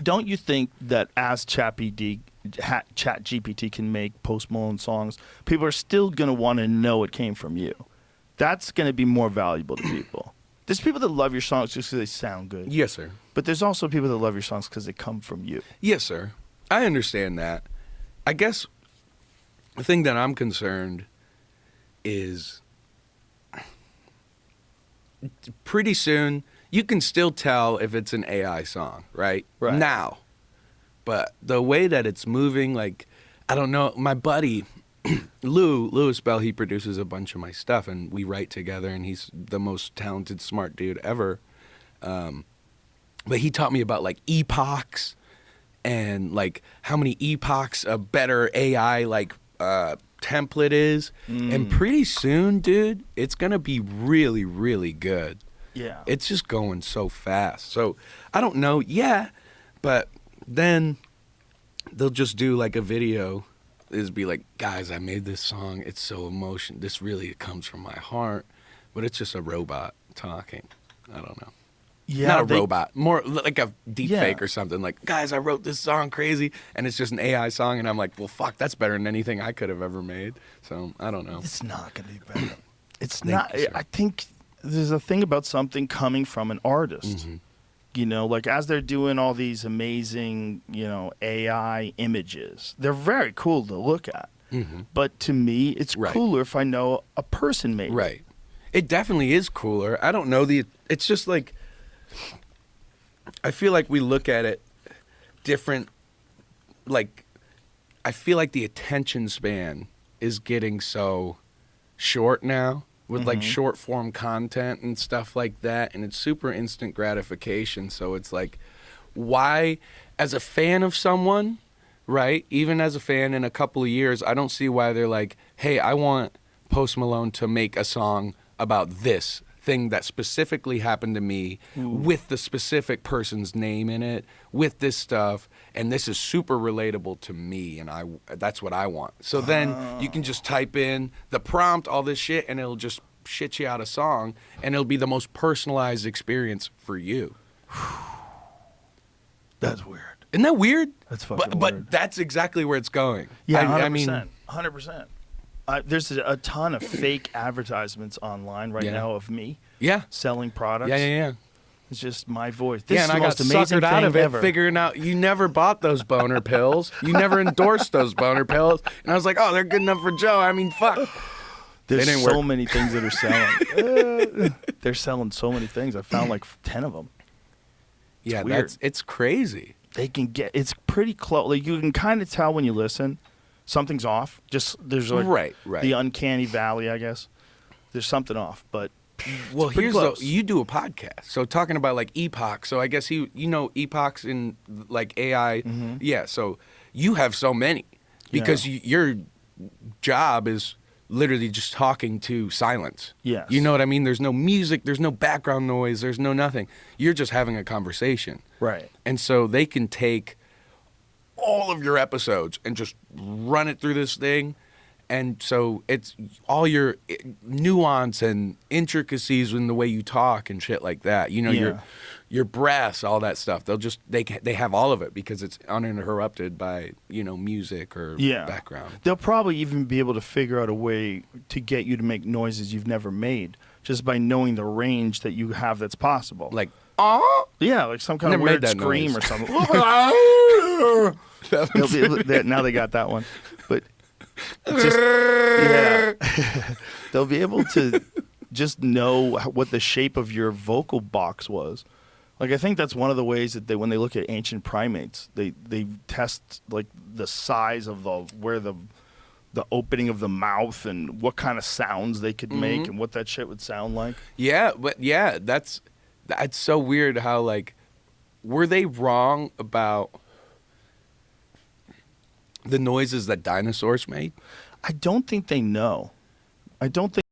don't you think that as ChatGPT can make Post Malone songs, people are still going to want to know it came from you? That's going to be more valuable to people. There's people that love your songs just because they sound good. Yes, sir. But there's also people that love your songs because they come from you. Yes, sir. I understand that. I guess the thing that I'm concerned is pretty soon you can still tell if it's an AI song, right? Now. But the way that it's moving, like, I don't know, my buddy Louis Bell, he produces a bunch of my stuff, and we write together, and he's the most talented, smart dude ever. But he taught me about, like, epochs and, like, how many epochs a better AI, like, template is. And pretty soon, dude, it's going to be really, really good. Yeah. It's just going so fast. So, I don't know. Yeah, but then they'll just do, like, a video. Is be like, guys, I made this song. It's so emotional. This really comes from my heart, but it's just a robot talking. I don't know. Yeah, not a robot, more like a deep fake or something. Like, guys, I wrote this song crazy, and it's just an AI song, and I'm like, well, fuck, that's better than anything I could have ever made. So I don't know. It's not gonna be better. It's not. I think there's a thing about something coming from an artist. Mm-hmm. You know, like as they're doing all these amazing, AI images, they're very cool to look at. Mm-hmm. But to me, it's cooler if I know a person made it. Right. It definitely is cooler. I don't know it's just like, I feel like we look at it different. Like, I feel like the attention span is getting so short now. With like short form content and stuff like that, and it's super instant gratification. So it's like, why, as a fan of someone, right? Even as a fan in a couple of years, I don't see why they're like, hey, I want Post Malone to make a song about this thing that specifically happened to me with the specific person's name in it, with this stuff, and this is super relatable to me, and that's what I want. So then you can just type in the prompt, all this shit, and it'll just shit you out a song, and it'll be the most personalized experience for you. That's weird. Isn't that weird? That's fucking weird. But that's exactly where it's going. Yeah, 100%. I mean, 100%. There's a ton of fake advertisements online right now of me selling products. Yeah. It's just my voice. This is and the I most got amazing suckered out of it, ever. figuring out you never bought those boner pills. You never endorsed those boner pills. And I was like, oh, they're good enough for Joe. I mean, fuck. There's so many things that are selling. They're selling so many things. I found like 10 of them. It's weird. It's crazy. They can get. It's pretty close. Like you can kind of tell when you listen. Something's off. Just there's like right. the uncanny valley, I guess. There's something off, but well, you do a podcast, so talking about like epoch. So I guess you know epochs in like AI. Yeah. So you have so many because your job is literally just talking to silence. Yes. You know what I mean? There's no music. There's no background noise. There's no nothing. You're just having a conversation. Right. And so they can take all of your episodes and just run it through this thing, and so it's all your nuance and intricacies in the way you talk and shit like that. You know, your breaths, all that stuff. They have all of it because it's uninterrupted by music or background. They'll probably even be able to figure out a way to get you to make noises you've never made just by knowing the range that you have that's possible. Like, yeah, like some kind of weird scream noise. or something. Now they got that one, but they'll be able to just know what the shape of your vocal box was. Like I think that's one of the ways that when they look at ancient primates, they test like the size of where the opening of the mouth and what kind of sounds they could make and what that shit would sound like. Yeah, but that's so weird how like were they wrong about the noises that dinosaurs made? I don't think they know. I don't think